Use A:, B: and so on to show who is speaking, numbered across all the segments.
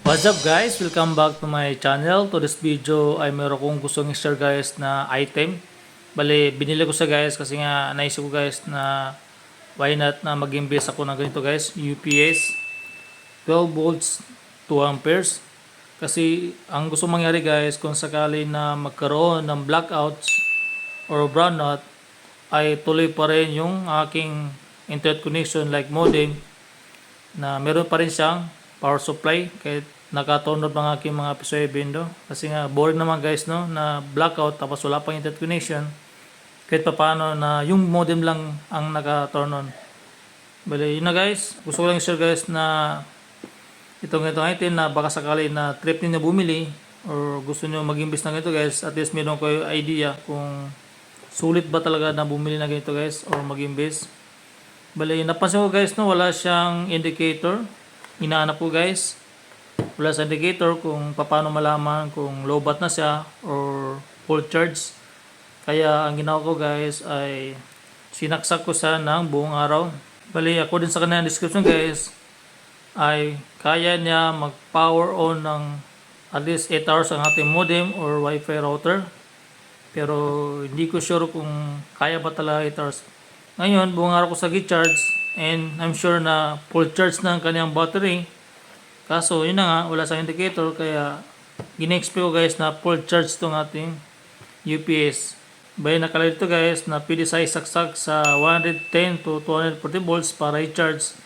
A: What's up guys? Welcome back to my channel. To this video ay meron kong gustong i-share guys na item. Bali, binili ko sa guys kasi nga naisip ko guys na why not na mag-invest ako ng ganito guys. UPS 12 volts 2 amperes. Kasi ang gusto mangyari guys kung sakali na magkaroon ng blackouts or brownout ay tuloy pa rin yung aking internet connection like modem na meron pa rin siyang power supply kahit naka-turn off ang aking mga PCI window kasi nga boring naman guys no na blackout tapos wala pang internet connection kahit pa paano na yung modem lang ang naka-turn on. Bali yun na guys, gusto ko lang i-share guys na itong item na baka sakali na trip niyo bumili or gusto niyo mag-invest na ganito guys, at least meron kayo idea kung sulit ba talaga na bumili na ganito guys or mag-invest. Bali napansin ko guys no wala siyang indicator. Hinahanap ko guys, wala sa indicator kung paano malaman kung low bat na siya or full charge. Kaya ang ginawa ko guys ay sinaksak ko siya ng buong araw. Bali according sa kanyang description guys ay kaya niya mag power on ng at least 8 hours ang ating modem or wifi router. Pero hindi ko sure kung kaya ba talaga 8 hours. Ngayon buong araw ko sa charge and I'm sure na full charge na ang kanyang battery. Kaso yun na nga, wala sa indicator kaya gina-expect ko guys na full charge itong ating UPS. Bali nakalagay dito guys na pwede sa isaksak sa 110 to 240 volts para i-charge.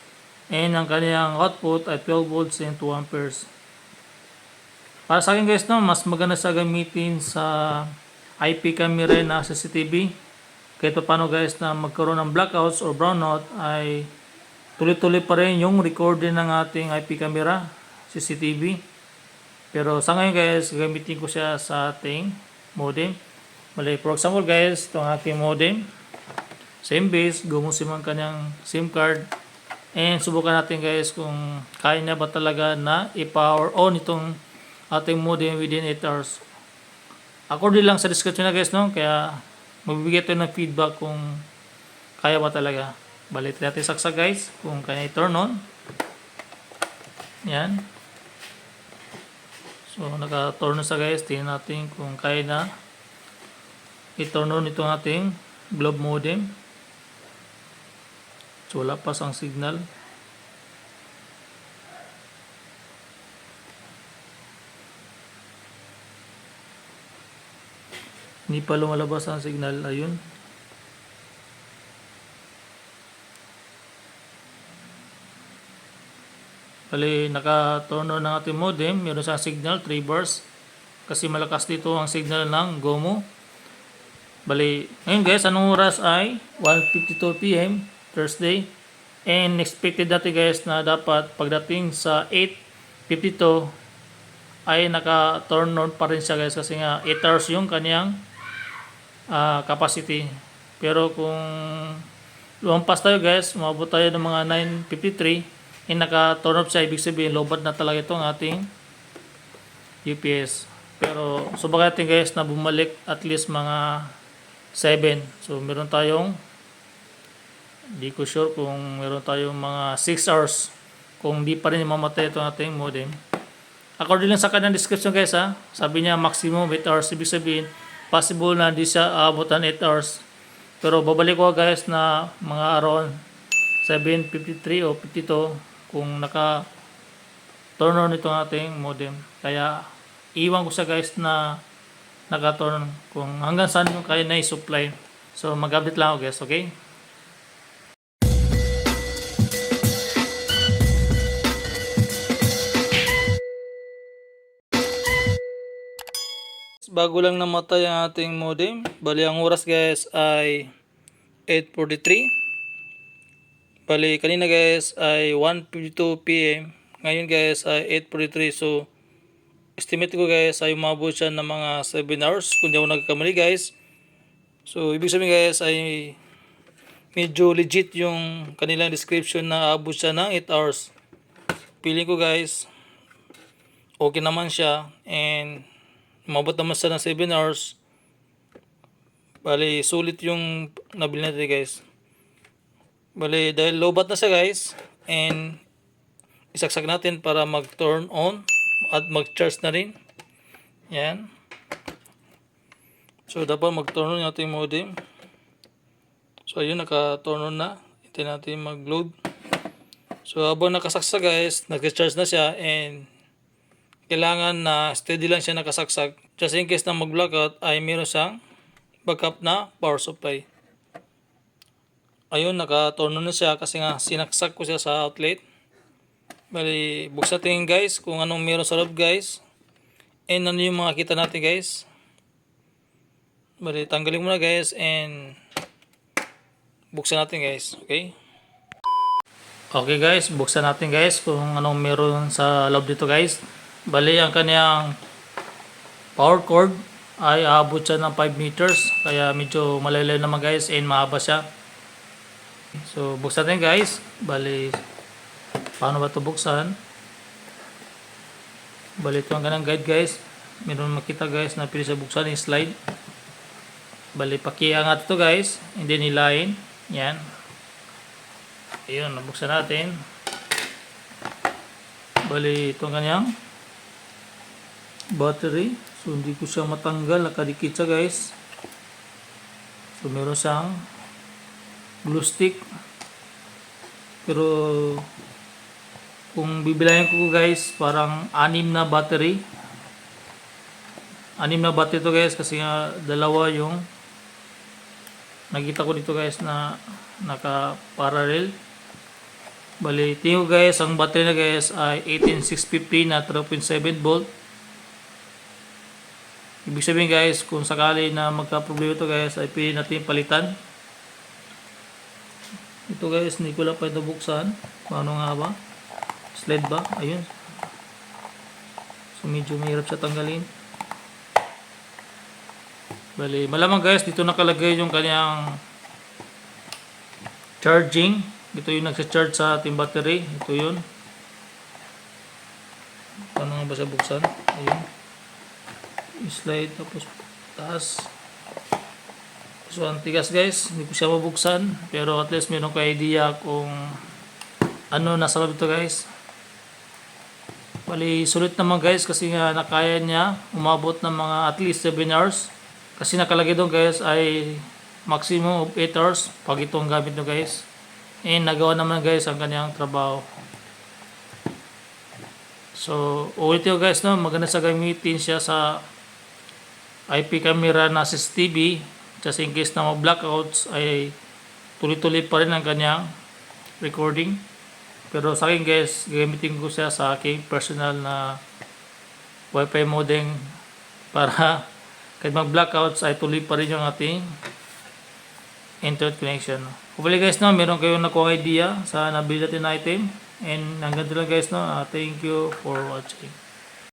A: And ang kanyang output ay 12 volts and 2 amperes. Para sa akin guys no, mas maganda sa gamitin sa IP camera na CCTV. Kahit pa paano guys na magkaroon ng blackouts or brownout ay tuloy-tuloy pa rin yung recording ng ating IP camera, CCTV. Pero sa ngayon guys, gagamitin ko siya sa ating modem. Bali, for example guys, itong ating modem, same base, gumusim ang kanyang SIM card. And subukan natin guys kung kaya niya ba talaga na i-power on itong ating modem within 8 hours. According lang sa description na guys no, kaya magbibigay tayo ng feedback kung kaya ba talaga. Balik natin saksak guys kung kaya i-turn on. Yan. So naka-turn on sa guys. Tingnan natin kung kaya na i-turn on itong ating globe modem. So wala pa sang signal. Hindi pa lumalabas ang signal. Ayun. Bali, naka-turn on ng ating modem. Meron siyang signal, 3 bars. Kasi malakas dito ang signal ng GOMO. Bali, ngayon guys, anong oras ay 1:52 PM, Thursday. And expected natin guys na dapat pagdating sa 8:52 ay naka-turn on pa rin siya guys. Kasi nga 8 hours yung kanyang capacity. Pero kung lumampas tayo guys, umabot tayo ng mga 9:53 naka-turn off siya, ibig sabihin lowbat na talaga itong ating UPS. Pero subukan natin guys na bumalik at least mga 7. So meron tayong, hindi ko sure kung meron tayong mga 6 hours kung di pa rin mamatay itong ating modem. According lang sa kanyang description guys sabi niya maximum 8 hours, ibig sabihin possible na di siya aabotan 8 hours. Pero babalik ko guys na mga around 7:53 o 52 kung naka turn on itong ating modem. Kaya iwan ko siya guys na naka turn on kung hanggang saan yung kaya na i-supply. So mag-update lang ako guys, okay? Bago lang namatay ang ating modem. Bali ang oras guys ay 8:43. Bali kanina guys ay 1:52 PM. Ngayon guys ay 8:43. So estimate ko guys ay umabot siya ng mga 7 hours kung di ako nagkakamali guys. So ibig sabihin guys ay medyo legit yung kanilang description na abot siya ng 8 hours. Feeling ko guys okay naman siya and umabot naman siya ng 7 hours. Bali sulit yung nabili natin guys. Bali dahil low bat na siya guys and isaksak natin para mag turn on. at mag-charge na rin. Yan. So dapat mag-turn on yung ating modem. So ayun, naka-turn on na. Hintayin natin mag-load. So habang nakasaksak guys, nag-charge na siya and kailangan na steady lang siya nakasaksak. Just in case na mag-blackout ay meron siyang backup na power supply. Ayun, naka-turn on na siya kasi nga sinaksak ko siya sa outlet. Bali, buksan natin guys kung anong meron sa loob guys. And ano yung makikita natin guys. Bali, tanggalin muna guys and buksan natin guys. Okay? Okay guys, buksan natin guys kung anong meron sa loob dito guys. Bali, ang kanyang power cord ay aabot siya ng 5 meters. Kaya medyo malayo naman guys and mahaba siya. So, buksan natin guys. Bali, paano ba ito buksan? Bali, ito ang kanyang guide guys. Meron makita guys na pwede siya buksan yung slide. Bali, pakiangat ito guys. And then hilahin. Yan. Ayun, nabuksan natin. Bali, ito ang kanyang battery. So, hindi ko siya matanggal. Nakadikit siya guys. So, meron siyang glue stick. Pero, kung bibilayan ko guys, parang 6 na battery. 6 na battery to guys kasi nga dalawa yung nakita ko dito guys na naka-parallel. Bali, tingin ko guys, ang battery na guys ay 18650 na 3.7 volt. Ibig sabihin guys, kung sakali na magka-problema ito guys, ay pwede natin palitan. Ito guys, hindi ko lang pa ito buksan. Paano nga ba? Slide ba? Ayun. So medyo mahirap siya tanggalin. Bali, malamang guys, dito nakalagay yung kanyang charging. Ito yung nagsa-charge sa ating battery. Ito yun. Paano nga ba siya buksan? Ayun. I-slide tapos taas. So, ang tigas guys. Hindi ko siya mabuksan. Pero at least meron kayo idea kung ano nasa loob ito guys. Bali, sulit naman guys kasi nga nakaya niya umabot ng mga at least 7 hours. Kasi nakalagay doon guys ay maximum of 8 hours pag itong gamit nyo guys. And nagawa naman guys ang kanyang trabaho. So, ulit yun guys, no? Maganda sa gamitin siya sa IP camera na CCTV. Just in case na mag-blackouts ay tuloy-tuloy pa rin ang kanyang recording. Pero sa akin guys, gamitin ko siya sa aking personal na Wi-Fi modem para kahit mag-blackouts ay tuloy pa rin yung ating internet connection. Hopefully guys, no, meron kayong nakuha idea sa nabili natin na item. And hanggang dito lang guys, no, thank you for watching.